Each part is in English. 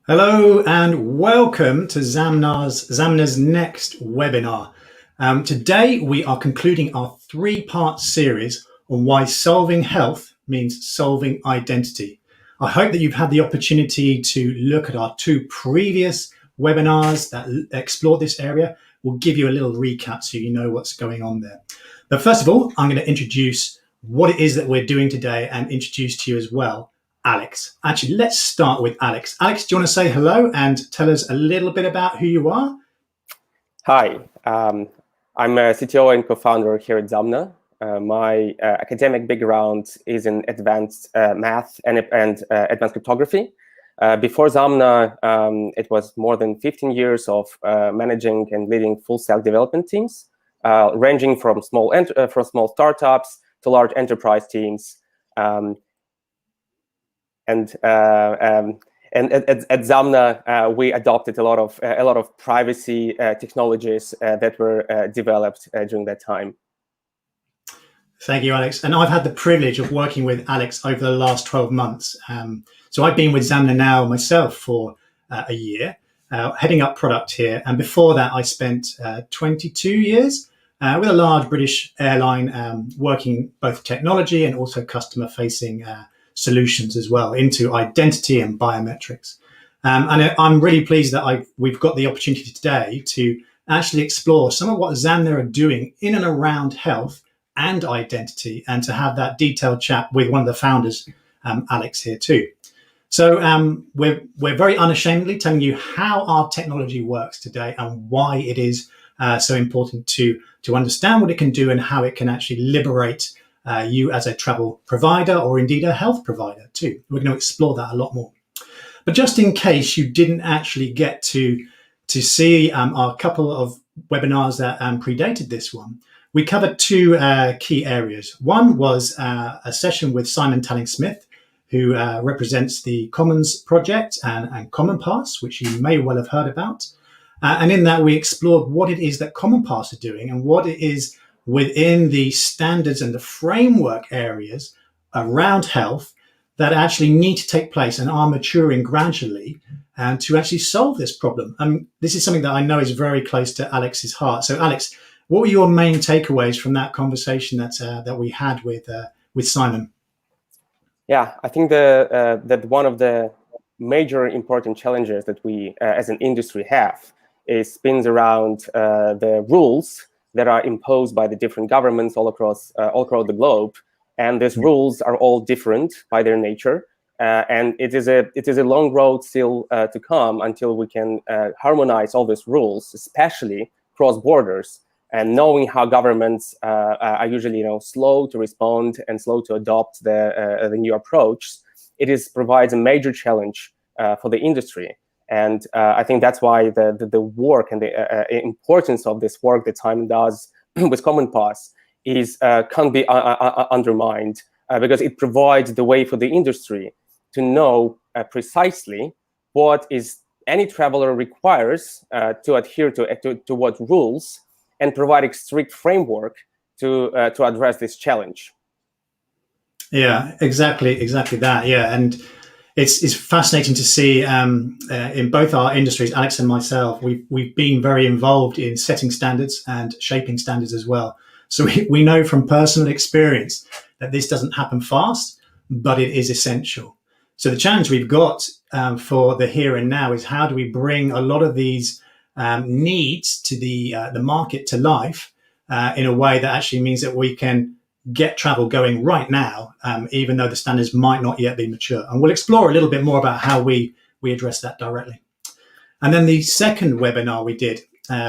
Hello and welcome to Zamna's next webinar. Today we are concluding our three-part series on why solving health means solving identity. I hope that you've had the opportunity to look at our two previous webinars that explore this area. We'll give you a little recap so you know what's going on there. But first of all, I'm going to introduce what it is that we're doing today and introduce to you as well Alex. Actually, let's start with Alex. Alex, do you want to say hello and tell us a little bit about who you are? Hi, I'm a CTO and co-founder here at Zamna. My academic background is in advanced math and advanced cryptography. Before Zamna, it was more than 15 years of managing and leading full-stack development teams, ranging from small startups to large enterprise teams. And at Zamna, we adopted a lot of privacy technologies that were developed during that time. Thank you, Alex. And I've had the privilege of working with Alex over the last 12 months. So I've been with Zamna now myself for a year, heading up product here. And before that, I spent 22 years with a large British airline, working both technology and also customer-facing solutions as well into identity and biometrics. And I'm really pleased that we've got the opportunity today to actually explore some of what Zamna are doing in and around health and identity, and to have that detailed chat with one of the founders, Alex, here too. So we're very unashamedly telling you how our technology works today and why it is so important to understand what it can do and how it can actually liberate you as a travel provider or indeed a health provider too. We're going to explore that a lot more. But just in case you didn't actually get to see our couple of webinars that predated this one, we covered two key areas. One was a session with Simon Talling-Smith, who represents the Commons project and Common Pass, which you may well have heard about. And in that, we explored what it is that Common Pass are doing and what it is within the standards and the framework areas around health that actually need to take place and are maturing gradually and to actually solve this problem. This is something that I know is very close to Alex's heart. So Alex, what were your main takeaways from that conversation that we had with Simon? Yeah, I think that one of the major important challenges that we as an industry have spins around the rules that are imposed by the different governments all across the globe, and these rules are all different by their nature, and it is a long road still to come until we can harmonize all these rules, especially cross borders. And knowing how governments are usually slow to respond and slow to adopt the new approach, provides a major challenge for the industry. And I think that's why the work and the importance of this work that Simon does with Common Pass can't be undermined, because it provides the way for the industry to know precisely what any traveler requires to adhere to what rules, and provide a strict framework to address this challenge. Yeah, exactly that. Yeah, and it's fascinating to see in both our industries, Alex and myself, we've been very involved in setting standards and shaping standards as well. So we know from personal experience that this doesn't happen fast, but it is essential. So the challenge we've got for the here and now is how do we bring a lot of these needs to the market to life in a way that actually means that we can get travel going right now, even though the standards might not yet be mature. And we'll explore a little bit more about how we address that directly. And then the second webinar we did,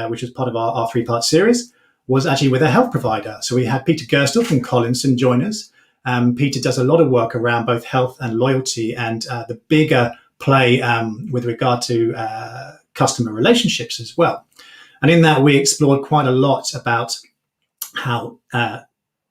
which was part of our three-part series, was actually with a health provider. So we had Peter Gerstel from Collinson join us. Peter does a lot of work around both health and loyalty and the bigger play with regard to customer relationships as well. And in that, we explored quite a lot about how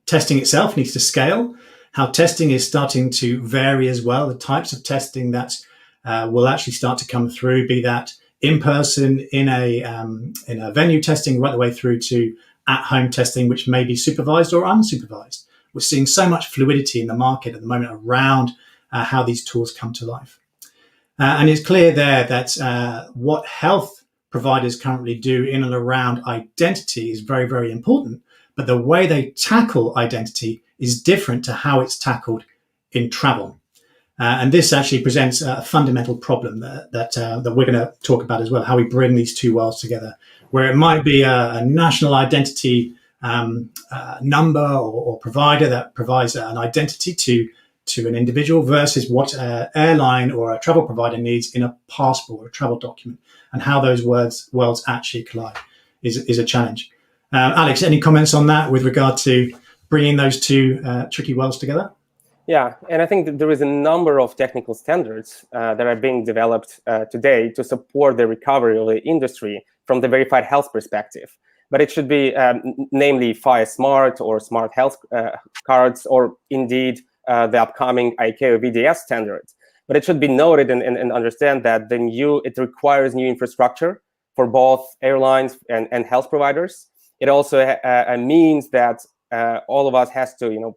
testing itself needs to scale, how testing is starting to vary as well, the types of testing that will actually start to come through, be that in person, in a venue testing, right the way through to at-home testing, which may be supervised or unsupervised. We're seeing so much fluidity in the market at the moment around how these tools come to life. And it's clear there that what health providers currently do in and around identity is very, very important. But the way they tackle identity is different to how it's tackled in travel. And this actually presents a fundamental problem that we're going to talk about as well, how we bring these two worlds together, where it might be a national identity number or provider that provides an identity to an individual versus what an airline or a travel provider needs in a passport or a travel document, and how those worlds actually collide is a challenge. Alex, any comments on that with regard to bringing those two tricky worlds together? Yeah, and I think that there is a number of technical standards that are being developed today to support the recovery of the industry from the verified health perspective. But it should be namely FHIR Smart or Smart Health cards, or indeed the upcoming ICAO VDS standards. But it should be noted and understand that it requires new infrastructure for both airlines and health providers. It also means that all of us has to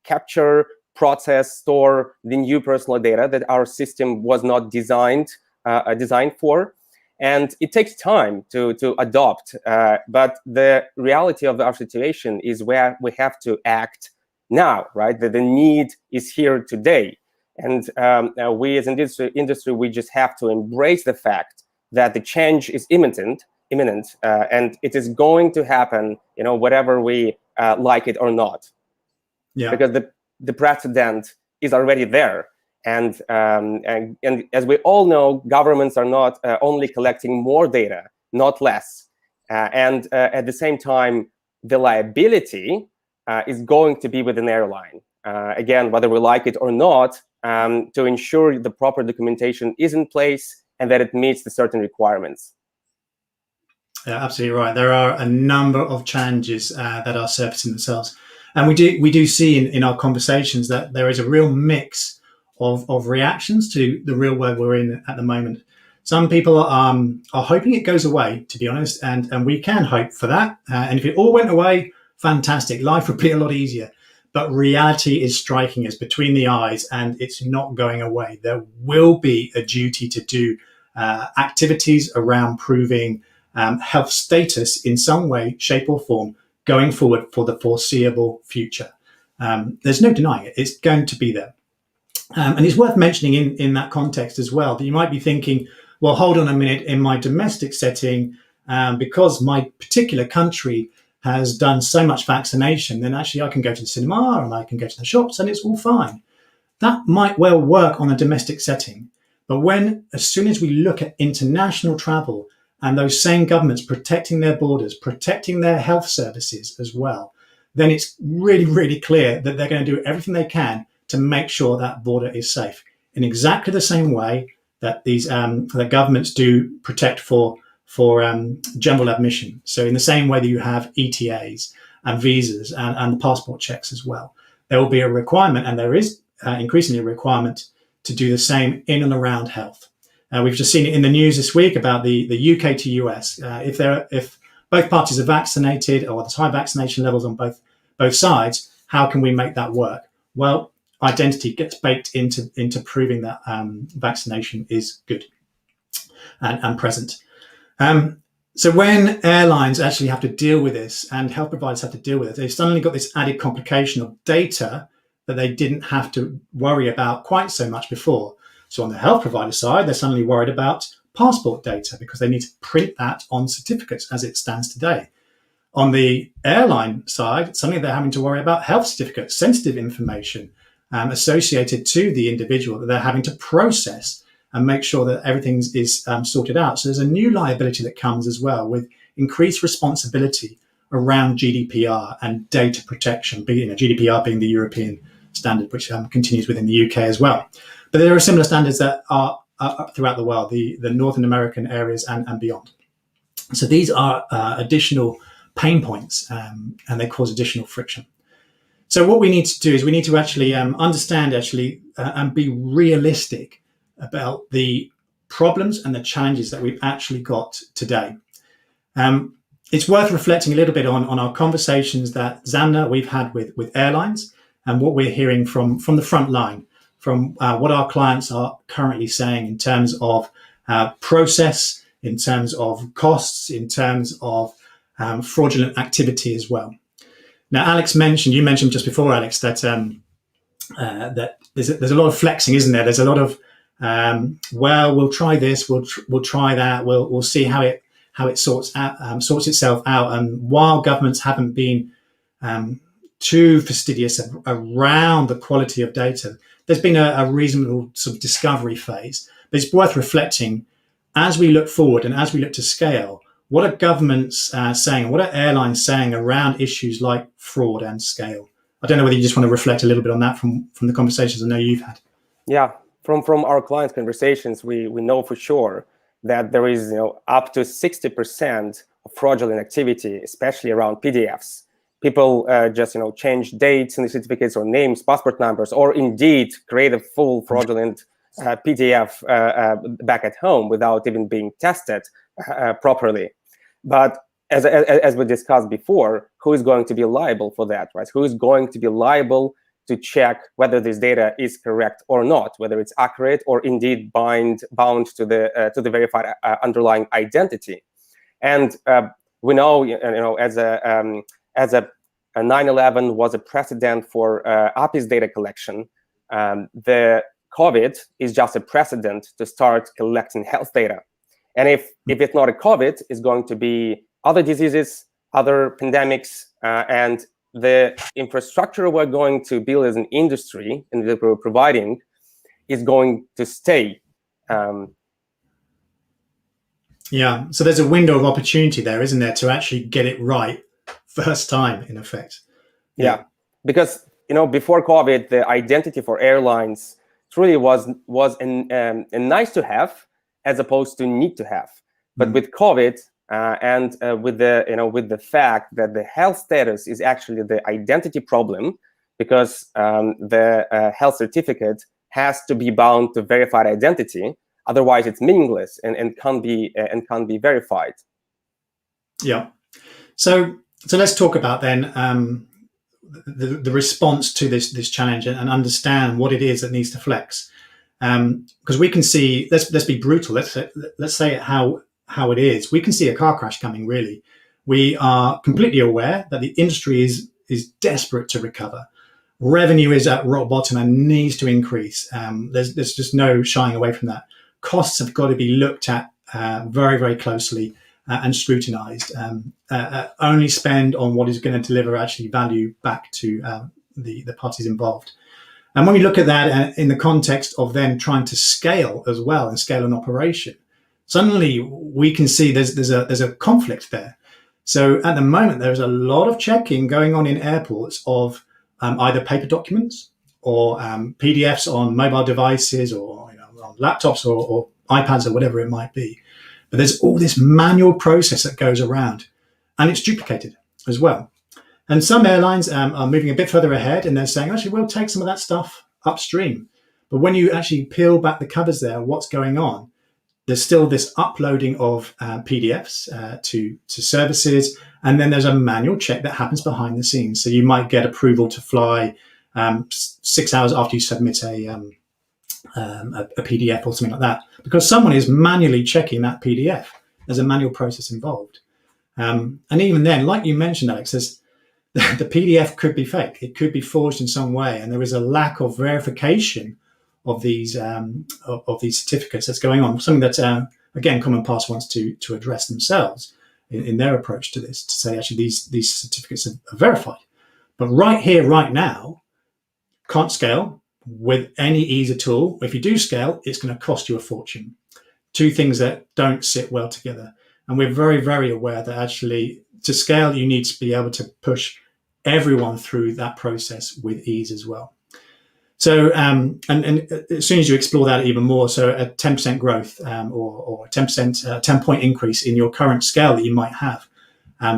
capture, process, store the new personal data that our system was not designed for, and it takes time to adopt. But the reality of our situation is where we have to act now, right? The need is here today, and we as an industry, we just have to embrace the fact that the change is imminent, and it is going to happen, whatever we like it or not. Yeah. Because the precedent is already there, and as we all know, governments are not only collecting more data, not less, and at the same time, the liability is going to be with an airline. Again, whether we like it or not, to ensure the proper documentation is in place and that it meets the certain requirements. Yeah, absolutely right. There are a number of challenges that are surfacing themselves, and we do see in our conversations that there is a real mix of reactions to the real world we're in at the moment. Some people are hoping it goes away, to be honest, and we can hope for that. And if it all went away, fantastic. Life would be a lot easier. But reality is striking us between the eyes, and it's not going away. There will be a duty to do activities around proving health status in some way, shape or form going forward for the foreseeable future. There's no denying it. It's going to be there. And it's worth mentioning in that context as well that you might be thinking, well, hold on a minute, in my domestic setting, because my particular country has done so much vaccination, then actually I can go to the cinema and I can go to the shops and it's all fine. That might well work on a domestic setting. But as soon as we look at international travel and those same governments protecting their borders, protecting their health services as well, then it's really, really clear that they're going to do everything they can to make sure that border is safe in exactly the same way that the governments do protect for general admission. So in the same way that you have ETAs and visas and the passport checks as well, there will be a requirement, and there is increasingly a requirement to do the same in and around health. We've just seen it in the news this week about the UK to US. If both parties are vaccinated or there's high vaccination levels on both sides, how can we make that work? Well, identity gets baked into proving that vaccination is good and present. So when airlines actually have to deal with this and health providers have to deal with it, they've suddenly got this added complication of data that they didn't have to worry about quite so much before. So on the health provider side, they're suddenly worried about passport data because they need to print that on certificates as it stands today. On the airline side, suddenly they're having to worry about health certificates, sensitive information associated to the individual that they're having to process and make sure that everything is sorted out. So there's a new liability that comes as well with increased responsibility around GDPR and data protection, GDPR being the European standard, which continues within the UK as well. But there are similar standards that are throughout the world, the Northern American areas and beyond. So these are additional pain points and they cause additional friction. So what we need to do is we need to actually understand and be realistic about the problems and the challenges that we've actually got today. It's worth reflecting a little bit on our conversations that Zamna we've had with airlines and what we're hearing from the front line from what our clients are currently saying in terms of process, in terms of costs, in terms of fraudulent activity as well. Now, you mentioned just before, Alex, that that there's a lot of flexing, isn't there? There's a lot of well, we'll try this, we'll try that, we'll see how it sorts itself out. And while governments haven't been too fastidious around the quality of data, there's been a reasonable sort of discovery phase. But it's worth reflecting as we look forward and as we look to scale. What are governments saying? What are airlines saying around issues like fraud and scale? I don't know whether you just want to reflect a little bit on that from the conversations I know you've had. Yeah, from our clients' conversations, we know for sure that there is up to 60% of fraudulent activity, especially around PDFs. People just change dates in the certificates or names, passport numbers, or indeed create a full fraudulent PDF back at home without even being tested properly. But as we discussed before, who is going to be liable for that, right? Who is going to be liable to check whether this data is correct or not, whether it's accurate or indeed bound to the verified underlying identity? And we know, as a 9/11 was a precedent for API's data collection, the COVID is just a precedent to start collecting health data. And if it's not a COVID, it's going to be other diseases, other pandemics, and the infrastructure we're going to build as an industry and that we're providing is going to stay. Yeah, so there's a window of opportunity there, isn't there, to actually get it right first time, in effect. Yeah, because before COVID, the identity for airlines truly was a nice to have as opposed to need to have. But with COVID and with the fact that the health status is actually the identity problem, because the health certificate has to be bound to verified identity, otherwise it's meaningless and can't be verified. Yeah. So let's talk about then the response to this challenge and understand what it is that needs to flex. Because we can see, let's be brutal. Let's say it how it is. We can see a car crash coming. Really, we are completely aware that the industry is desperate to recover. Revenue is at rock bottom and needs to increase. There's just no shying away from that. Costs have got to be looked at very, very closely and scrutinized. Only spend on what is going to deliver actually value back to the parties involved. And when we look at that in the context of then trying to scale as well and scale an operation, suddenly we can see there's a conflict there. So at the moment, there's a lot of checking going on in airports of either paper documents or PDFs on mobile devices or on laptops or iPads or whatever it might be. But there's all this manual process that goes around, and it's duplicated as well. And some airlines are moving a bit further ahead, and they're saying, actually, we'll take some of that stuff upstream. But when you actually peel back the covers there, what's going on? There's still this uploading of PDFs to services, and then there's a manual check that happens behind the scenes. So you might get approval to fly 6 hours after you submit a PDF or something like that, because someone is manually checking that PDF. There's a manual process involved. And even then, like you mentioned, Alex, the PDF could be fake. It could be forged in some way, and there is a lack of verification of these certificates that's going on. Something that, again, Common Pass wants to address themselves in their approach to this, to say, actually, these certificates are verified. But right here, right now, can't scale with any ease at all. If you do scale, it's going to cost you a fortune. Two things that don't sit well together. And we're very, very aware that actually to scale, you need to be able to push everyone through that process with ease as well. So, and as soon as you explore that even more, so a 10% growth or a 10-point increase in your current scale that you might have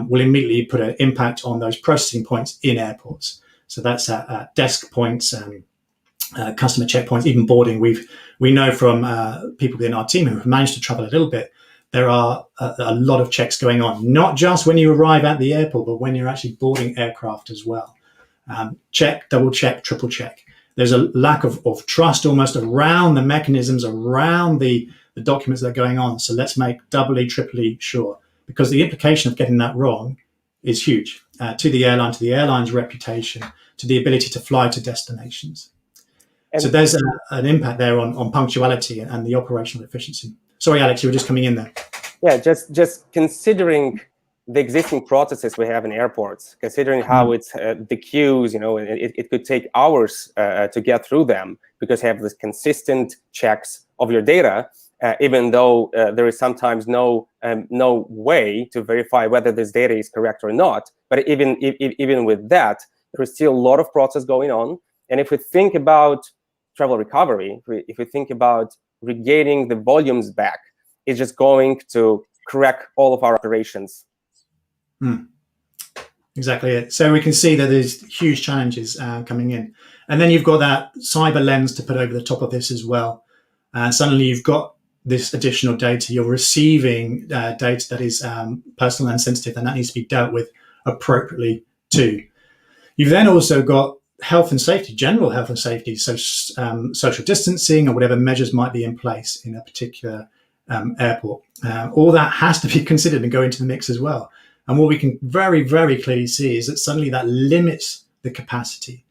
will immediately put an impact on those processing points in airports. So that's desk points, customer checkpoints, even boarding. We know from people within our team who have managed to travel a little bit, there are a lot of checks going on, not just when you arrive at the airport, but when you're actually boarding aircraft as well. Check, double check, triple check. There's a lack of trust almost around the mechanisms, around the documents that are going on. So let's make doubly, triply sure, because the implication of getting that wrong is huge to the airline, to the airline's reputation, to the ability to fly to destinations. And so there's an impact there on punctuality and the operational efficiency. Sorry, Alex, you were just coming in there. Yeah, just considering the existing processes we have in airports, considering how it's the queues, it could take hours to get through them because you have this consistent checks of your data, even though there is sometimes no way to verify whether this data is correct or not. But even with that, there is still a lot of process going on. And if we think about travel recovery, if we think about regaining the volumes back, it's just going to crack all of our operations. Exactly it. So we can see that there's huge challenges coming in. And then you've got that cyber lens to put over the top of this as well. And suddenly you've got this additional data. You're receiving data that is personal and sensitive, and that needs to be dealt with appropriately too. You've then also got health and safety, general health and safety, so social distancing or whatever measures might be in place in a particular airport. All that has to be considered and go into the mix as well. And what we can very, very clearly see is that suddenly that limits the capacity.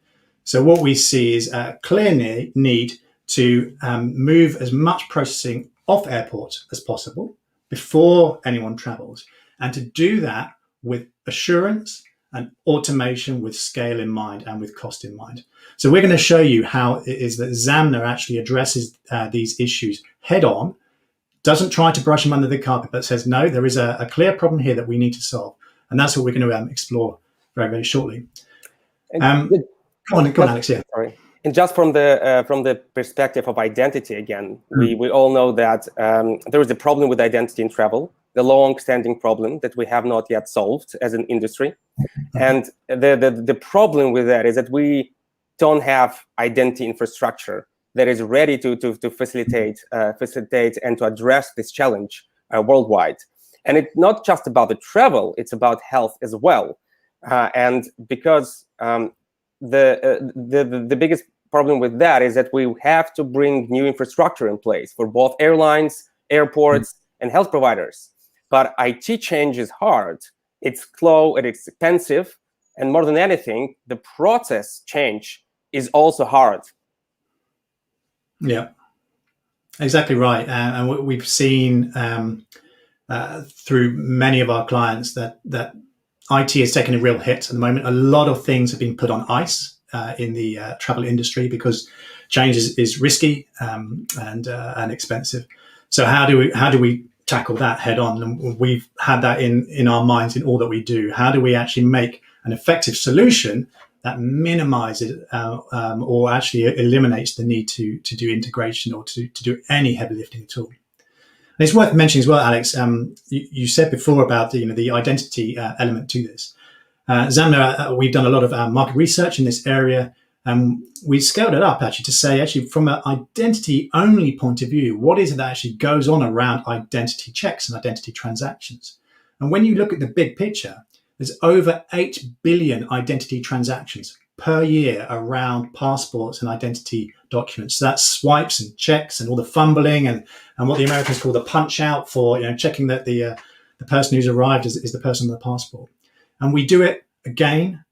So what we see is a clear need to move as much processing off airport as possible before anyone travels, and to do that with assurance and automation, with scale in mind and with cost in mind. So we're going to show you how it is that Zamna actually addresses these issues head on, doesn't try to brush them under the carpet, but says, no, there is a clear problem here that we need to solve. And that's what we're going to explore very, very shortly. Go on, Alex. Yeah. Sorry. And just from the perspective of identity, again, we all know that there is a problem with identity in travel, the long-standing problem that we have not yet solved as an industry. And the problem with that is that we don't have identity infrastructure that is ready to facilitate and to address this challenge worldwide. And it's not just about the travel; it's about health as well. And because the biggest problem with that is that we have to bring new infrastructure in place for both airlines, airports, and health providers. But IT change is hard. It's slow, it's expensive, and more than anything, the process change is also hard. Yeah, exactly right. And what we've seen through many of our clients that IT is taking a real hit at the moment. A lot of things have been put on ice in the travel industry because change is risky and expensive. So how do we tackle that head on? And we've had that in our minds in all that we do. How do we actually make an effective solution that minimizes or actually eliminates the need to do integration or to do any heavy lifting at all? And it's worth mentioning as well, Alex, you said before about the identity element to this. Zamna, we've done a lot of market research in this area. We scaled it up actually to say, from an identity only point of view, what is it that actually goes on around identity checks and identity transactions? And when you look at the big picture, there's over 8 billion identity transactions per year around passports and identity documents. So that's swipes and checks and all the fumbling and what the Americans call the punch out for checking that the person who's arrived is the person on the passport. And we do it again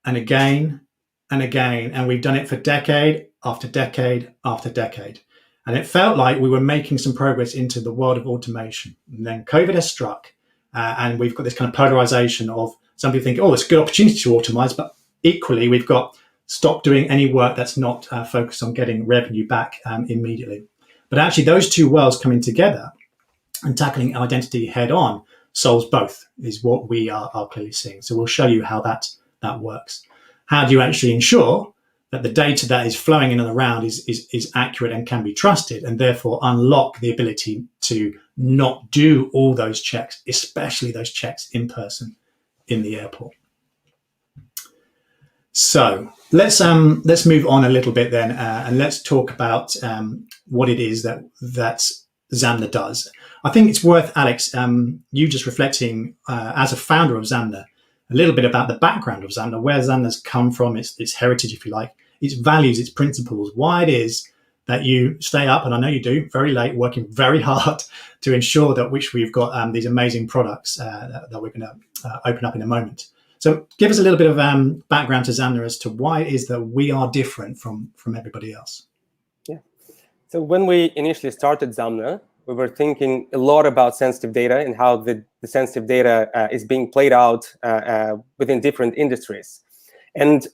and again and again. And we've done it for decade after decade after decade. And it felt like we were making some progress into the world of automation. And then COVID has struck. And we've got this kind of polarization of some people think, oh, it's a good opportunity to automate, but equally, we've got stop doing any work that's not focused on getting revenue back immediately. But actually, those two worlds coming together and tackling identity head on solves both, is what we are clearly seeing. So we'll show you how that works. How do you actually ensure that the data that is flowing in and around is accurate and can be trusted, and therefore unlock the ability to not do all those checks, especially those checks in person in the airport. So let's move on a little bit then, and let's talk about what it is that Zamna does. I think it's worth, Alex, you just reflecting as a founder of Zamna, a little bit about the background of Zamna, where Zamna's come from, its heritage, if you like. its values, its principles, why it is that you stay up, and I know you do, very late, working very hard to ensure that we've got these amazing products that we're going to open up in a moment. So give us a little bit of background to Zamna as to why it is that we are different from everybody else. Yeah. So when we initially started Zamna, we were thinking a lot about sensitive data and how the sensitive data is being played out within different industries. And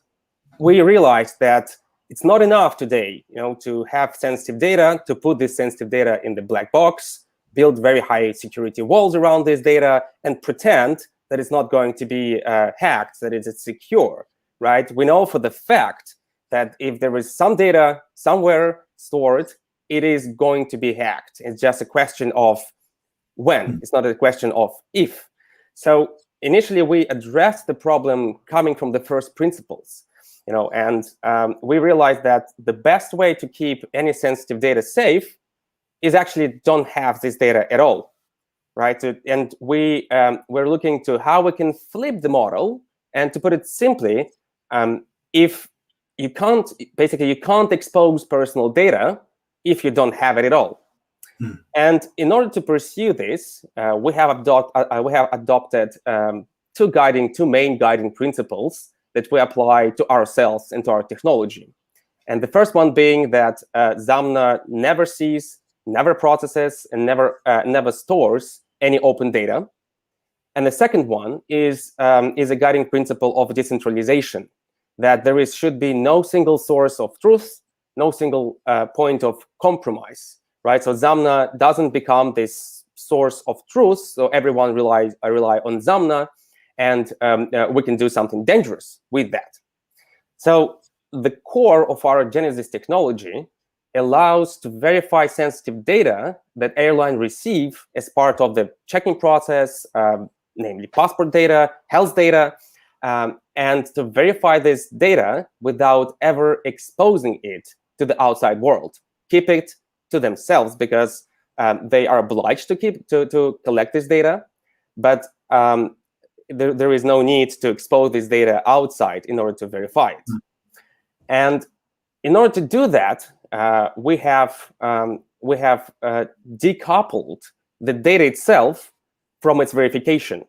we realized that it's not enough today, to have sensitive data, to put this sensitive data in the black box, build very high security walls around this data, and pretend that it's not going to be hacked, that it's secure, right? We know for the fact that if there is some data somewhere stored, it is going to be hacked. It's just a question of when. It's not a question of if. So initially, we addressed the problem coming from the first principles. And we realized that the best way to keep any sensitive data safe is actually don't have this data at all, right? And we're looking to how we can flip the model. And to put it simply, if you can't expose personal data if you don't have it at all. And in order to pursue this, we have adopted two main guiding principles that we apply to ourselves and to our technology. And the first one being that Zamna never sees, never processes, and never stores any open data. And the second one is a guiding principle of decentralization, that there should be no single source of truth, no single point of compromise, right? So Zamna doesn't become this source of truth, so everyone rely on Zamna, and we can do something dangerous with that. So the core of our Genesis technology allows to verify sensitive data that airline receive as part of the checking process, namely passport data, health data, and to verify this data without ever exposing it to the outside world. Keep it to themselves because they are obliged to collect this data, but there is no need to expose this data outside in order to verify it. And in order to do that, we have decoupled the data itself from its verification.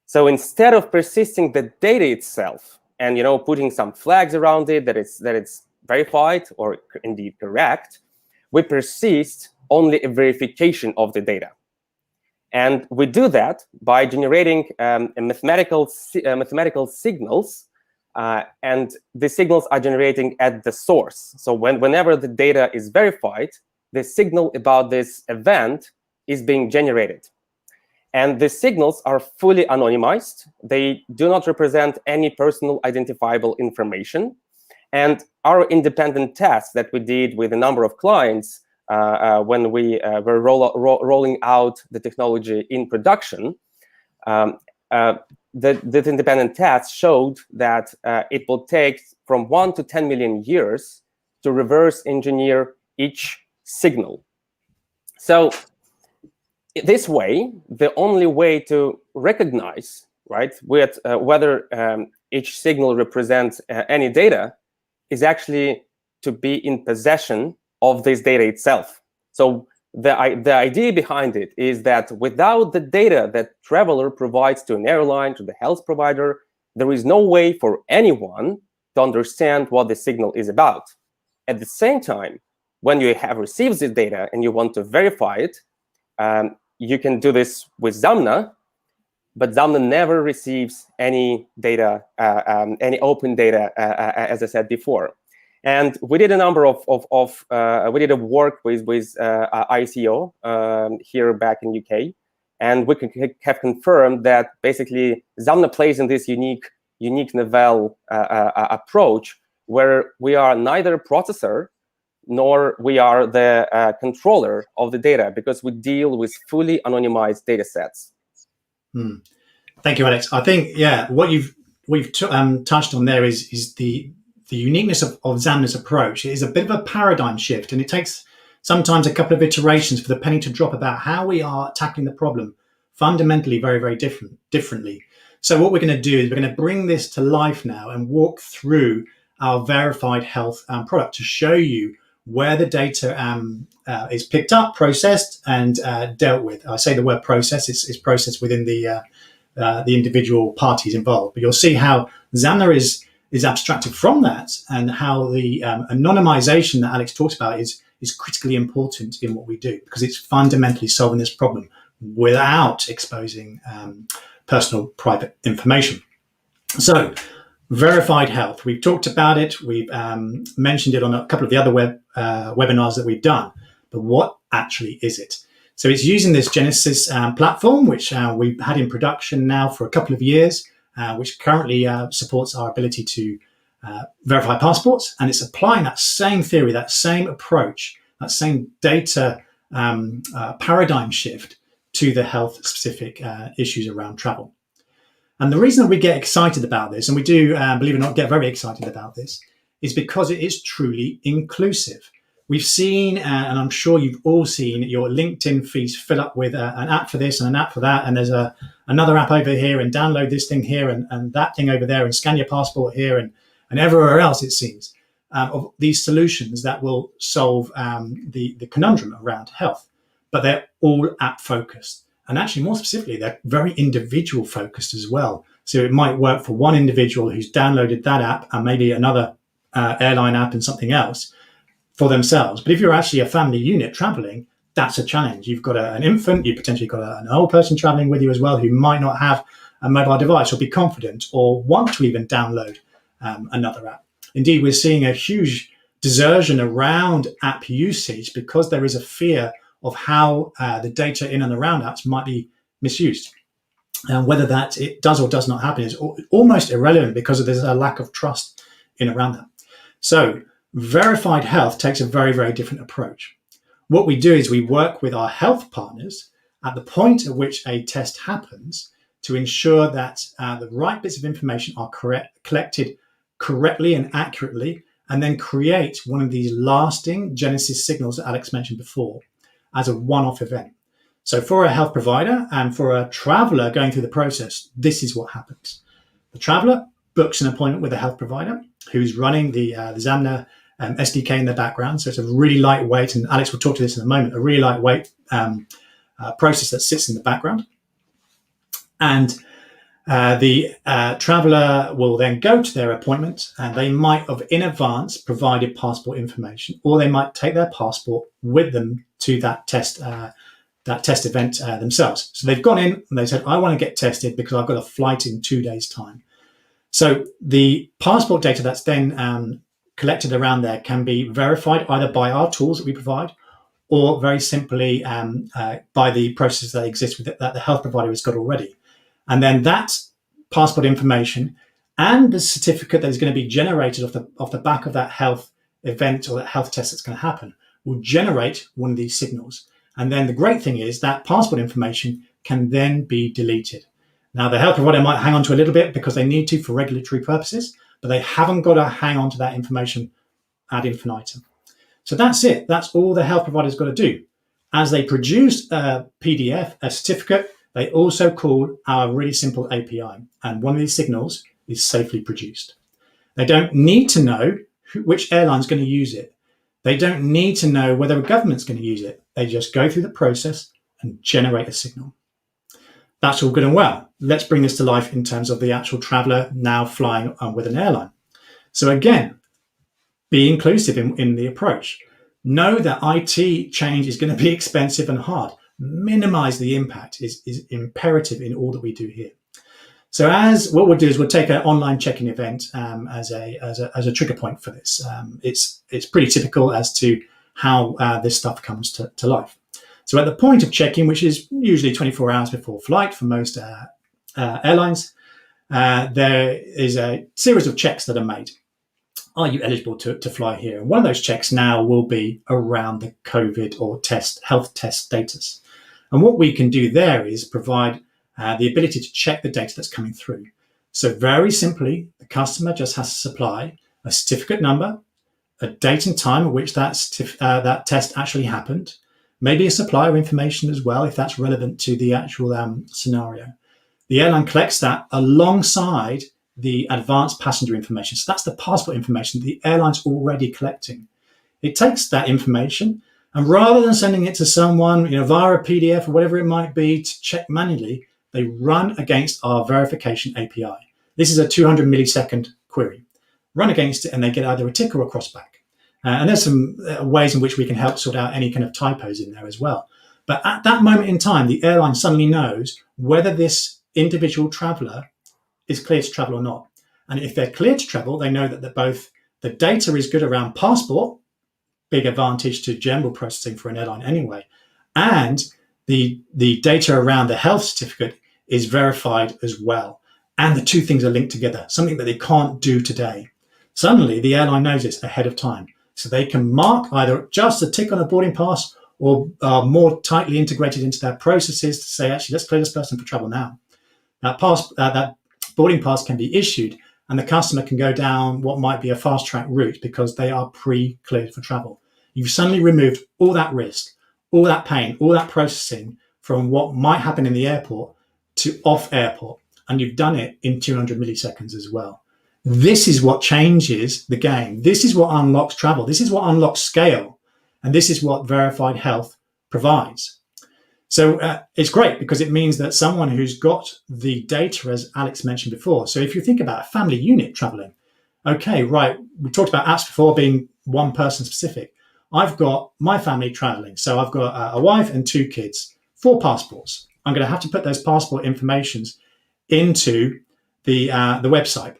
So instead of persisting the data itself and putting some flags around it that it's verified or indeed correct, we persist only a verification of the data. And we do that by generating mathematical signals, and the signals are generating at the source. So whenever the data is verified, the signal about this event is being generated. And the signals are fully anonymized. They do not represent any personal identifiable information. And our independent tests that we did with a number of clients when we were rolling out the technology in production, the independent tests showed that it will take from 1 to 10 million years to reverse engineer each signal. So this way, the only way to recognize, right, whether each signal represents any data is actually to be in possession of this data itself. So the idea behind it is that without the data that traveler provides to an airline, to the health provider, there is no way for anyone to understand what the signal is about. At the same time, when you have received this data and you want to verify it, you can do this with Zamna, but Zamna never receives any data, any open data, as I said before. And we did a number we did a work with ICO here back in UK, and we have confirmed that basically Zamna plays in this unique novel approach where we are neither a processor nor we are the controller of the data, because we deal with fully anonymized data sets. Thank you, Alex. I think, what we've touched on there is the uniqueness of Zamna's approach. It is a bit of a paradigm shift, and it takes sometimes a couple of iterations for the penny to drop about how we are tackling the problem fundamentally very, very differently. So what we're going to do is we're going to bring this to life now and walk through our verified health product to show you where the data is picked up, processed, and dealt with. I say the word process; it's processed within the individual parties involved. But you'll see how Zamna is abstracted from that, and how the anonymization that Alex talks about is critically important in what we do, because it's fundamentally solving this problem without exposing personal private information. So, verified health, we've talked about it, we've mentioned it on a couple of the other webinars that we've done, but what actually is it? So it's using this Genesis platform, which we've had in production now for a couple of years, which currently supports our ability to verify passports, and it's applying that same theory, that same approach, that same data paradigm shift to the health-specific issues around travel. And the reason that we get excited about this, and we do, believe it or not, get very excited about this, is because it is truly inclusive. We've seen, and I'm sure you've all seen, your LinkedIn feeds fill up with an app for this and an app for that, and there's another app over here, and download this thing here and that thing over there, and scan your passport here, and everywhere else, it seems, of these solutions that will solve the conundrum around health. But they're all app-focused. And actually, more specifically, they're very individual-focused as well. So it might work for one individual who's downloaded that app and maybe another airline app and something else for themselves. But if you're actually a family unit traveling, that's a challenge. You've got an infant, you've potentially got an old person traveling with you as well who might not have a mobile device or be confident or want to even download another app. Indeed, we're seeing a huge desertion around app usage because there is a fear of how the data in and around apps might be misused. And whether that it does or does not happen is almost irrelevant because there's a lack of trust in around that. So verified health takes a very, very different approach. What we do is we work with our health partners at the point at which a test happens to ensure that the right bits of information are collected correctly and accurately, and then create one of these lasting Genesis signals that Alex mentioned before as a one-off event. So for a health provider and for a traveler going through the process, this is what happens. The traveler books an appointment with a health provider who's running the Zamna SDK in the background. So it's a really lightweight, and Alex will talk to this in a moment, a really lightweight process that sits in the background. And the traveler will then go to their appointment, and they might have in advance provided passport information, or they might take their passport with them to that test event themselves. So they've gone in and they said, I want to get tested because I've got a flight in 2 days' time. So the passport data that's then collected around there can be verified either by our tools that we provide, or very simply by the processes that exist with it, that the health provider has got already. And then that passport information and the certificate that is going to be generated off the back of that health event or that health test that's going to happen will generate one of these signals. And then the great thing is that passport information can then be deleted. Now, the health provider might hang on to a little bit because they need to for regulatory purposes, but they haven't got to hang on to that information ad infinitum. So that's it. That's all the health provider's got to do. As they produce a PDF, a certificate, they also call our really simple API. And one of these signals is safely produced. They don't need to know which airline's going to use it. They don't need to know whether a government's going to use it. They just go through the process and generate a signal. That's all good and well. Let's bring this to life in terms of the actual traveler now flying with an airline. So again, be inclusive in the approach. Know that IT change is going to be expensive and hard. Minimize the impact is imperative in all that we do here. So what we'll do is we'll take an online check-in event as a trigger point for this. It's pretty typical as to how this stuff comes to life. So at the point of check-in, which is usually 24 hours before flight for most airlines, there is a series of checks that are made. Are you eligible to fly here? And one of those checks now will be around the COVID or health test status. And what we can do there is provide the ability to check the data that's coming through. So very simply, the customer just has to supply a certificate number, a date and time at which that test actually happened, maybe a supplier information as well, if that's relevant to the actual scenario. The airline collects that alongside the advanced passenger information. So that's the passport information the airline's already collecting. It takes that information, and rather than sending it to someone, via a PDF or whatever it might be to check manually, they run against our verification API. This is a 200 millisecond query. Run against it, and they get either a tick or a crossback. And there's some ways in which we can help sort out any kind of typos in there as well. But at that moment in time, the airline suddenly knows whether this individual traveler is clear to travel or not. And if they're clear to travel, they know that both the data is good around passport, big advantage to general processing for an airline anyway, and the data around the health certificate is verified as well. And the two things are linked together, something that they can't do today. Suddenly, the airline knows this ahead of time. So they can mark either just a tick on a boarding pass or more tightly integrated into their processes to say, actually, let's clear this person for travel now. That boarding pass can be issued, and the customer can go down what might be a fast track route because they are pre-cleared for travel. You've suddenly removed all that risk, all that pain, all that processing from what might happen in the airport to off airport. And you've done it in 200 milliseconds as well. This is what changes the game. This is what unlocks travel. This is what unlocks scale. And this is what verified health provides. So it's great because it means that someone who's got the data, as Alex mentioned before. So if you think about a family unit traveling, okay, right, we talked about apps before being one person specific. I've got my family traveling. So I've got a wife and 2 kids, 4 passports. I'm going to have to put those passport informations into the website.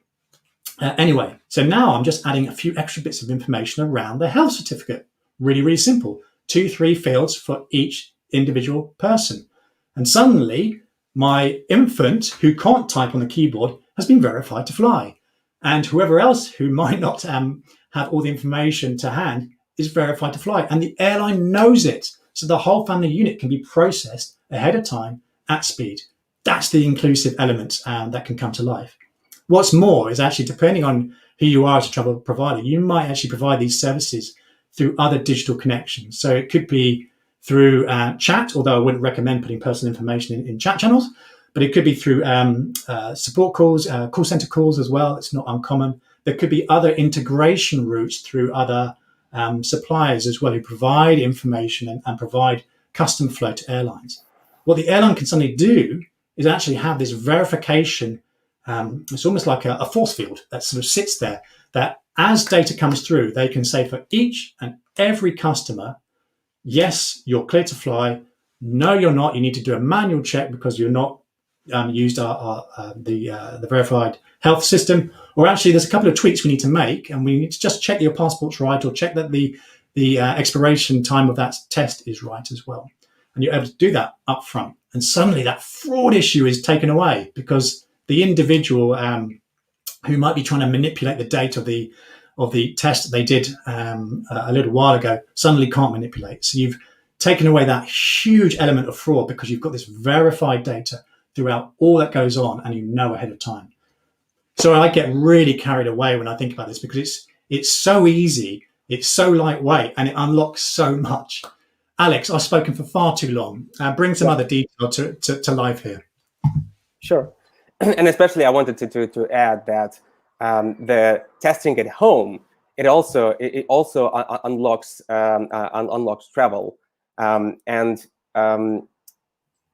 Anyway, so now I'm just adding a few extra bits of information around the health certificate. Really, really simple. 2-3 fields for each individual person. And suddenly, my infant who can't type on the keyboard has been verified to fly. And whoever else who might not have all the information to hand is verified to fly. And the airline knows it. So the whole family unit can be processed ahead of time at speed. That's the inclusive element that can come to life. What's more is actually, depending on who you are as a travel provider, you might actually provide these services through other digital connections. So it could be through chat, although I wouldn't recommend putting personal information in chat channels, but it could be through support calls, call center calls as well. It's not uncommon. There could be other integration routes through other suppliers as well who provide information and provide custom flow to airlines. What the airline can suddenly do is actually have this verification. It's almost like a force field that sort of sits there, that as data comes through, they can say for each and every customer, yes, you're clear to fly. No, you're not. You need to do a manual check because you're not used the verified health system. Or actually, there's a couple of tweaks we need to make, and we need to just check that your passport's right, or check that the expiration time of that test is right as well. And you're able to do that up front. And suddenly that fraud issue is taken away because the individual who might be trying to manipulate the data of the test that they did a little while ago suddenly can't manipulate. So you've taken away that huge element of fraud because you've got this verified data throughout all that goes on, and you know ahead of time. So I get really carried away when I think about this because it's so easy, it's so lightweight, and it unlocks so much. Alex, I've spoken for far too long. Bring some other detail to life here. Sure. And especially I wanted to add that the testing at home, it also unlocks travel.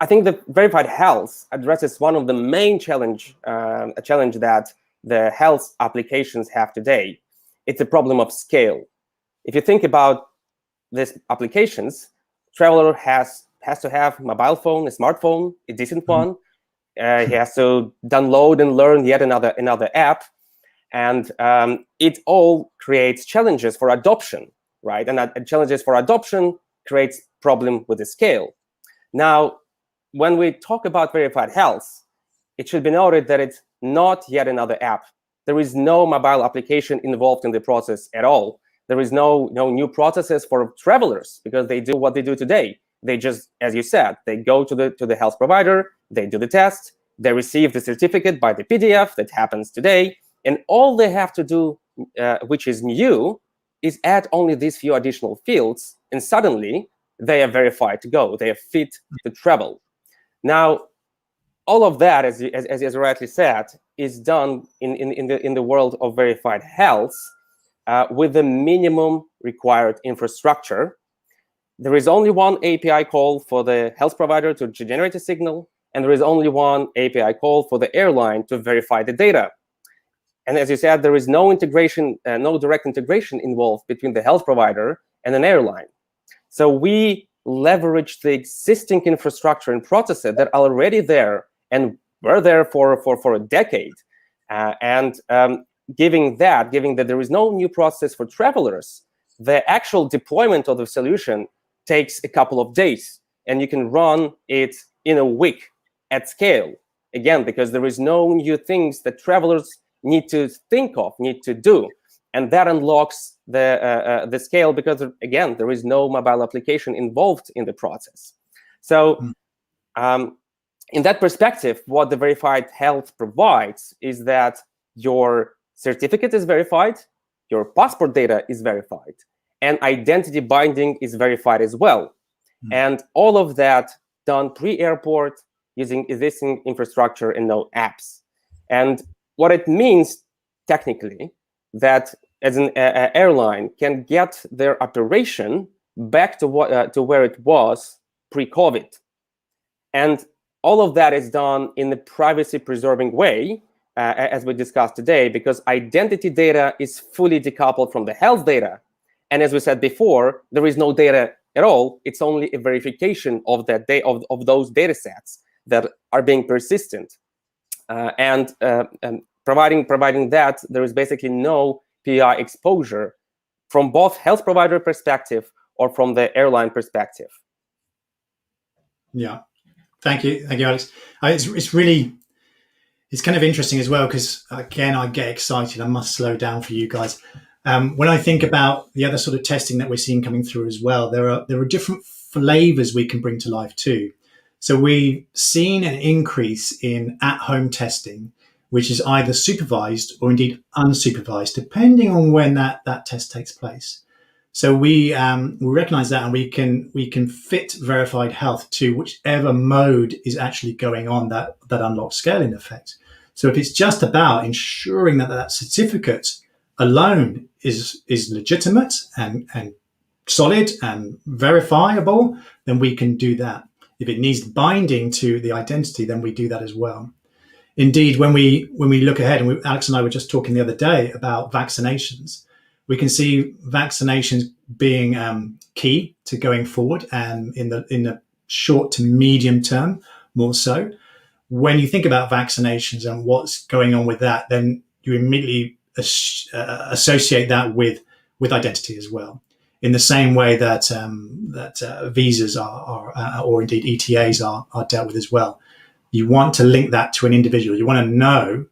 I think the verified health addresses one of the main challenge that the health applications have today. It's a problem of scale. If you think about these applications, traveler has to have mobile phone, a smartphone, a decent one. He has to download and learn yet another app, and it all creates challenges for adoption, right? And challenges for adoption creates problem with the scale. Now, when we talk about verified health, it should be noted that it's not yet another app. There is no mobile application involved in the process at all. There is no new processes for travelers because they do what they do today. They just, as you said, they go to the health provider, they do the test, they receive the certificate by the PDF that happens today, and all they have to do, which is new, is add only these few additional fields, and suddenly they are verified to go. They are fit to travel. Now, all of that, as you rightly said, is done in the world of verified health with the minimum required infrastructure. There is only one API call for the health provider to generate a signal, and there is only one API call for the airline to verify the data. And as you said, there is no integration, no direct integration involved between the health provider and an airline. So we leverage the existing infrastructure and processes that are already there and were there for a decade. Given that there is no new process for travelers, the actual deployment of the solution takes a couple of days, and you can run it in a week at scale. Again, because there is no new things that travelers need to think of, need to do. And that unlocks the scale because, again, there is no mobile application involved in the process. So in that perspective, what the verified health provides is that your certificate is verified, your passport data is verified, and identity binding is verified as well. And all of that done pre-airport using existing infrastructure and no apps. And what it means technically, that as an airline can get their operation back to where it was pre-COVID. And all of that is done in a privacy-preserving way, as we discussed today, because identity data is fully decoupled from the health data. And as we said before, there is no data at all. It's only a verification of that of those data sets that are being persistent. And providing that, there is basically no PI exposure from both health provider perspective or from the airline perspective. Yeah, thank you, Alex. It's kind of interesting as well because again, I get excited. I must slow down for you guys. When I think about the other sort of testing that we're seeing coming through as well, there are different flavors we can bring to life too. So we've seen an increase in at-home testing, which is either supervised or indeed unsupervised, depending on when that test takes place. So we recognize that, and we can fit verified health to whichever mode is actually going on that unlocked scaling effect. So if it's just about ensuring that certificate alone is legitimate and solid and verifiable, then we can do that. If it needs binding to the identity, then we do that as well. Indeed, when we look ahead, and Alex and I were just talking the other day about vaccinations, we can see vaccinations being key to going forward, and in the short to medium term more so. When you think about vaccinations and what's going on with that, then you immediately associate that with identity as well. In the same way that visas are or indeed ETAs are dealt with as well. You want to link that to an individual. You want to know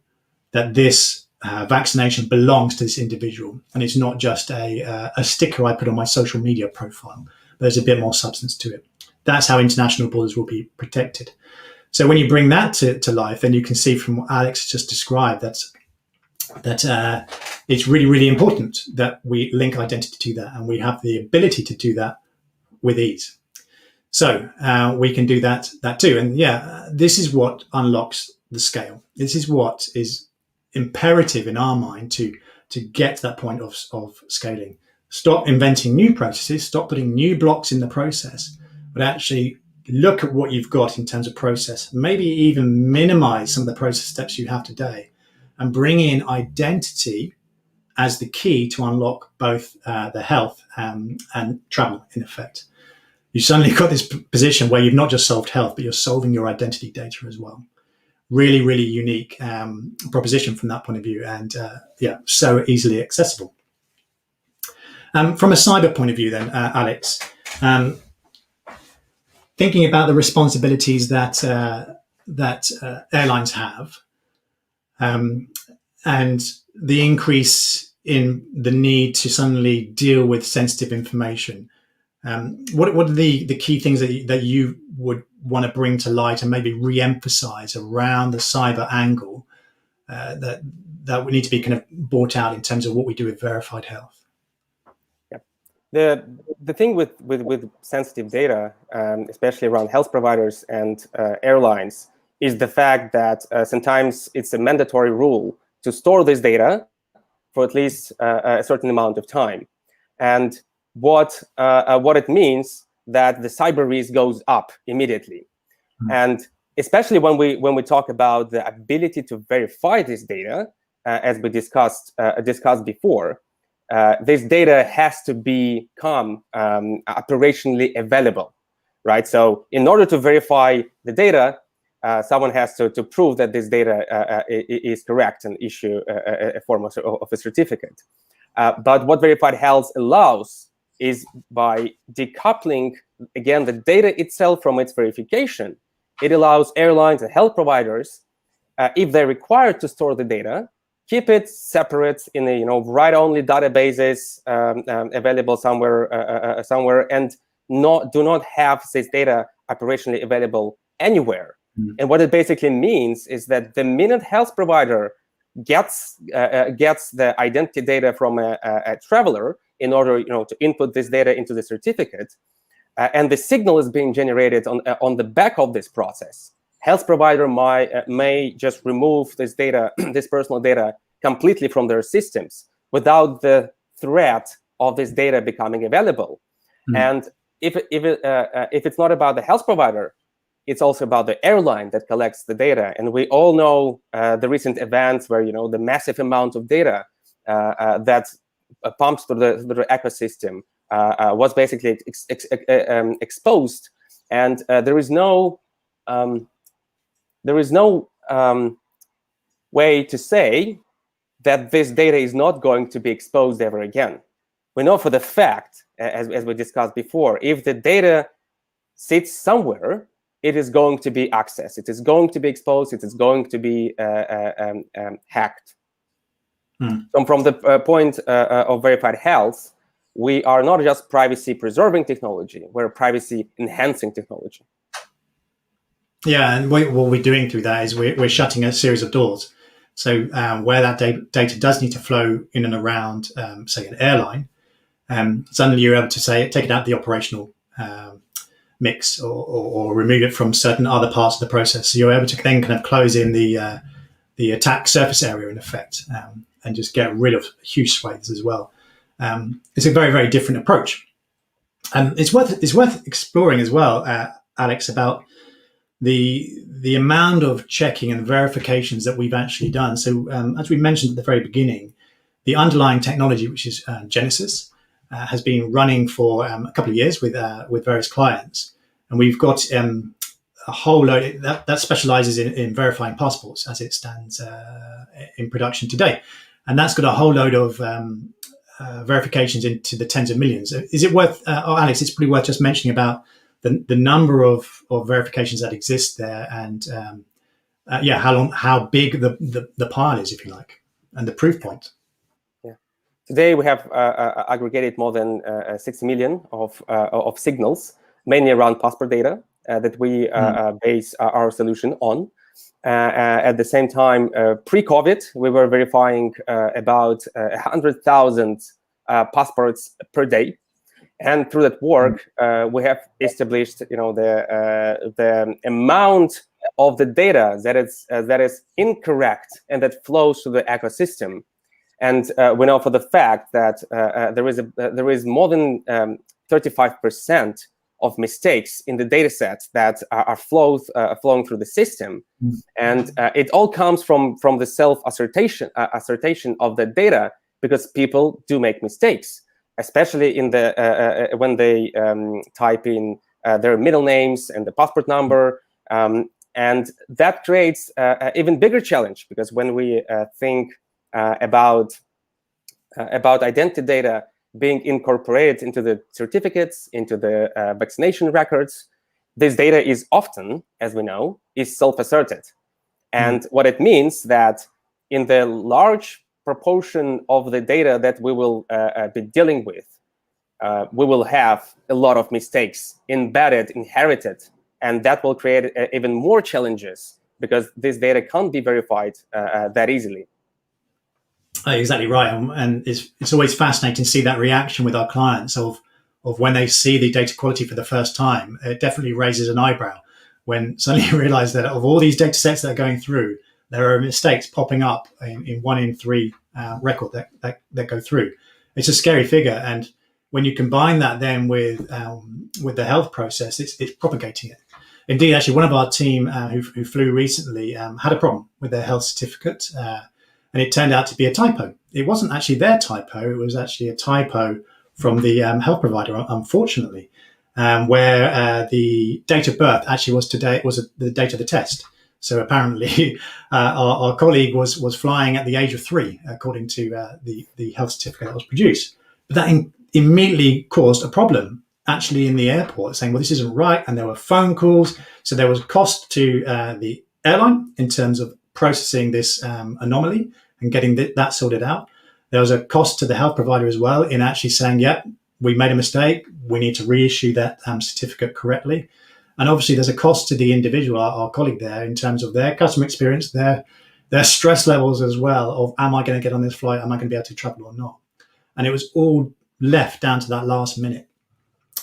that this vaccination belongs to this individual, and it's not just a sticker I put on my social media profile. There's a bit more substance to it. That's how international borders will be protected. So when you bring that to life, then you can see from what Alex just described that it's really, really important that we link identity to that, and we have the ability to do that with ease. So we can do that too. And yeah, this is what unlocks the scale. This is what is imperative in our mind to get to that point of scaling. Stop inventing new processes, stop putting new blocks in the process, but actually look at what you've got in terms of process, maybe even minimize some of the process steps you have today, and bring in identity as the key to unlock both the health and travel in effect. You've suddenly got this position where you've not just solved health, but you're solving your identity data as well. Really, really unique proposition from that point of view, and so easily accessible. From a cyber point of view then, Alex, thinking about the responsibilities that airlines have, and the increase in the need to suddenly deal with sensitive information, what are the key things that you would want to bring to light and maybe re-emphasize around the cyber angle that we need to be kind of brought out in terms of what we do with verified health? The thing with sensitive data, especially around health providers and airlines, is the fact that sometimes it's a mandatory rule to store this data for at least a certain amount of time. And what it means that the cyber risk goes up immediately. And especially when we talk about the ability to verify this data, as we discussed before, this data has to become operationally available, right? So in order to verify the data, someone has to prove that this data is correct and issue a form of a certificate. But what verified health allows is by decoupling, again, the data itself from its verification. It allows airlines and health providers, if they're required to store the data, keep it separate in a write-only databases available somewhere, and do not have this data operationally available anywhere. And what it basically means is that the minute health provider gets the identity data from a traveler in order to input this data into the certificate, and the signal is being generated on the back of this process, health provider may just remove this data, this personal data, completely from their systems without the threat of this data becoming available. And if it's not about the health provider, it's also about the airline that collects the data. And we all know the recent events where the massive amount of data that pumps through the ecosystem was basically exposed, and there is no way to say that this data is not going to be exposed ever again. We know for the fact, as we discussed before, if the data sits somewhere, it is going to be accessed, it is going to be exposed, it is going to be hacked. So from the point of verified health, we are not just privacy-preserving technology, we're privacy-enhancing technology. Yeah, and what we're doing through that is we're shutting a series of doors. So where that data does need to flow in and around, say, an airline, suddenly you're able to take it out of the operational mix or remove it from certain other parts of the process. So you're able to then kind of close in the attack surface area, in effect, and just get rid of huge swathes as well. It's a very, very different approach. It's worth exploring as well, Alex, about the amount of checking and verifications that we've actually done. So as we mentioned at the very beginning, the underlying technology, which is Genesis, has been running for a couple of years with various clients. And we've got a whole load that specializes in verifying passports as it stands in production today. And that's got a whole load of verifications into the tens of millions. Is it worth, Alex, it's probably worth just mentioning about the number of verifications that exist there, and how big the pile is, if you like, and the proof point. Yeah, today we have aggregated more than 60 million of signals, mainly around passport data that we base our solution on. At the same time, pre-COVID, we were verifying about 100,000 passports per day. And through that work, we have established, the amount of the data that is incorrect and that flows through the ecosystem. And we know for the fact that there is more than 35% of mistakes in the data sets that are flowing through the system, and it all comes from the self-assertion of the data, because people do make mistakes, especially in the when they type in their middle names and the passport number, and that creates an even bigger challenge, because when we think about identity data being incorporated into the certificates, into the vaccination records, this data is often, as we know, is self-asserted. And what it means that in the large proportion of the data that we will be dealing with, we will have a lot of mistakes embedded, inherited, and that will create even more challenges, because this data can't be verified that easily. Exactly right, and it's always fascinating to see that reaction with our clients of when they see the data quality for the first time. It definitely raises an eyebrow. when suddenly you realize that of all these data sets that are going through, there are mistakes popping up in 1 in 3 record that go through. It's a scary figure. And when you combine that then with the health process, it's propagating it. Indeed, actually, one of our team who flew recently had a problem with their health certificate, and it turned out to be a typo. It wasn't actually their typo; it was actually a typo from the health provider, unfortunately, where the date of birth actually was the date of the test. So apparently, our colleague was flying at the age of 3, according to the health certificate that was produced. But that immediately caused a problem actually in the airport, saying, well, this isn't right. And there were phone calls. So there was cost to the airline in terms of processing this anomaly and getting that sorted out. There was a cost to the health provider as well in actually saying, yeah, we made a mistake. We need to reissue that certificate correctly. And obviously there's a cost to the individual, our colleague there, in terms of their customer experience, their stress levels as well of, am I going to get on this flight? Am I going to be able to travel or not? And it was all left down to that last minute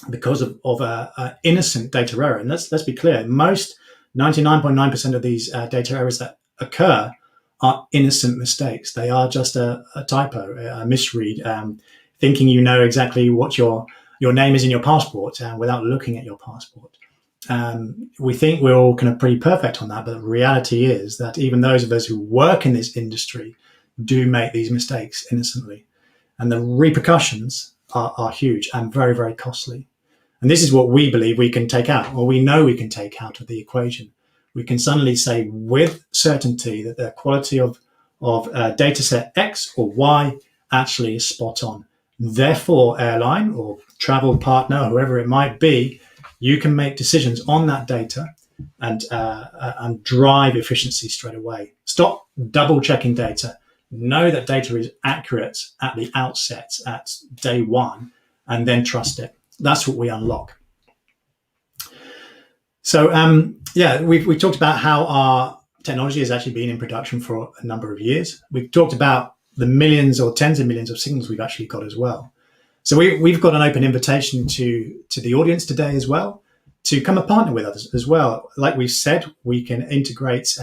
because of a innocent data error. And let's be clear, most 99.9% of these data errors that occur are innocent mistakes. They are just a typo, a misread, thinking you know exactly what your name is in your passport without looking at your passport. We think we're all kind of pretty perfect on that, but the reality is that even those of us who work in this industry do make these mistakes innocently. And the repercussions are huge and very, very costly. And this is what we believe we can take out, or we know we can take out of the equation. We can suddenly say with certainty that the quality of data set X or Y actually is spot on. Therefore, airline or travel partner, whoever it might be, you can make decisions on that data and drive efficiency straight away. Stop double checking data. Know that data is accurate at the outset, at day one, and then trust it. That's what we unlock. So, we talked about how our technology has actually been in production for a number of years. We've talked about the millions or tens of millions of signals we've actually got as well. So we've got an open invitation to the audience today as well to come and partner with us as well. Like we've said, we can integrate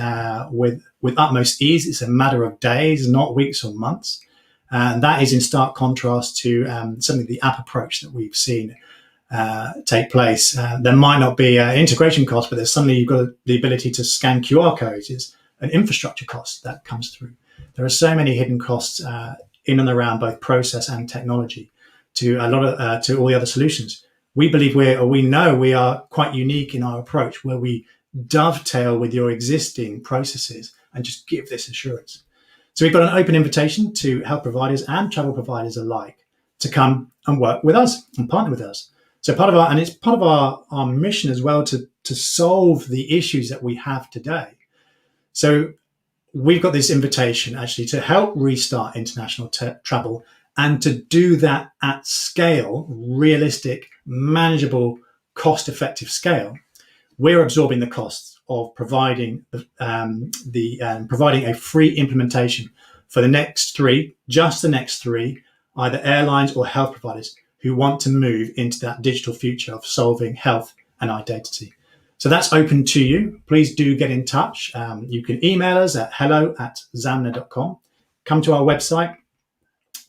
with utmost ease. It's a matter of days, not weeks or months. And that is in stark contrast to some of the app approach that we've seen take place. There might not be integration cost, but there's suddenly you've got the ability to scan QR codes. It's an infrastructure cost that comes through. There are so many hidden costs in and around both process and technology to a lot of to all the other solutions. We believe we know we are quite unique in our approach, where we dovetail with your existing processes and just give this assurance. So we've got an open invitation to health providers and travel providers alike to come and work with us and partner with us. So it's part of our mission as well to solve the issues that we have today. So we've got this invitation actually to help restart international travel and to do that at scale, realistic, manageable, cost-effective scale. We're absorbing the costs of providing providing a free implementation for the next 3, just the next 3, either airlines or health providers who want to move into that digital future of solving health and identity. So that's open to you. Please do get in touch. You can email us at hello@zamna.com. Come to our website.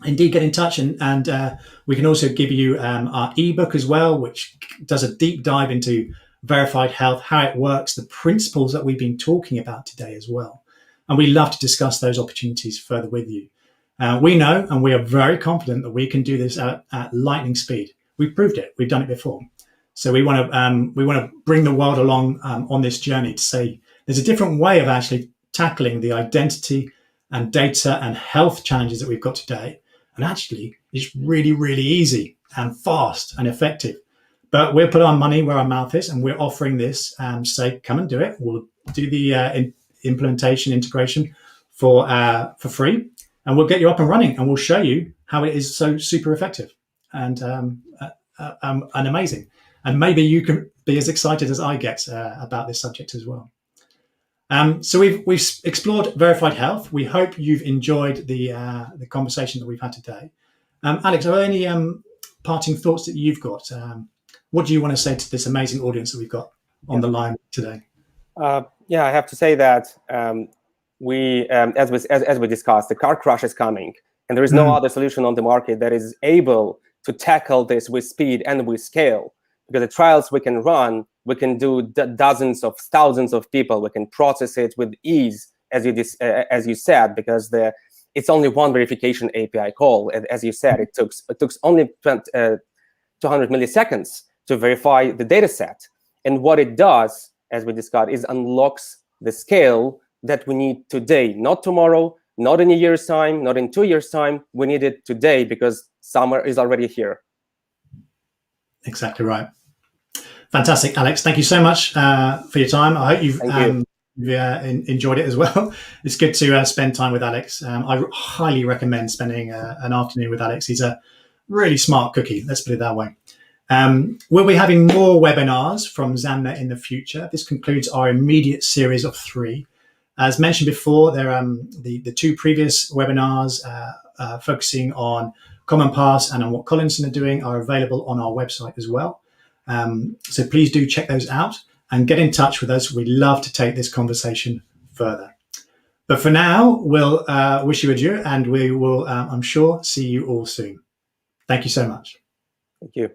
Indeed, get in touch, and we can also give you our ebook as well, which does a deep dive into verified health, how it works, the principles that we've been talking about today as well. And we love to discuss those opportunities further with you. We know, and we are very confident that we can do this at lightning speed. We've proved it. We've done it before. So we want to bring the world along on this journey to say there's a different way of actually tackling the identity and data and health challenges that we've got today. And actually, it's really, really easy and fast and effective. But we'll put our money where our mouth is, and we're offering this. Say, come and do it. We'll do the implementation integration for free, and we'll get you up and running, and we'll show you how it is so super effective and amazing. And maybe you can be as excited as I get about this subject as well. So we've explored verified health. We hope you've enjoyed the conversation that we've had today. Alex, are there any parting thoughts that you've got? What do you want to say to this amazing audience that we've got? on the line today? Yeah, I have to say that as we discussed, the car crash is coming, and there is no other solution on the market that is able to tackle this with speed and with scale. Because the trials we can run, we can do dozens of thousands of people. We can process it with ease, as you said, because it's only one verification API call. As you said, it took only 200 milliseconds to verify the data set. And what it does, as we discussed, is unlocks the scale that we need today, not tomorrow, not in a year's time, not in 2 years' time. We need it today because summer is already here. Exactly right. Fantastic, Alex. Thank you so much for your time. I hope you've enjoyed it as well. It's good to spend time with Alex. I highly recommend spending an afternoon with Alex. He's a really smart cookie, let's put it that way. We'll be having more webinars from Zamna in the future. This concludes our immediate series of 3. As mentioned before, there the 2 previous webinars focusing on Common Pass and on what Collinson are doing are available on our website as well. So please do check those out and get in touch with us. We'd love to take this conversation further. But for now, we'll wish you adieu, and we will, I'm sure, see you all soon. Thank you so much. Thank you.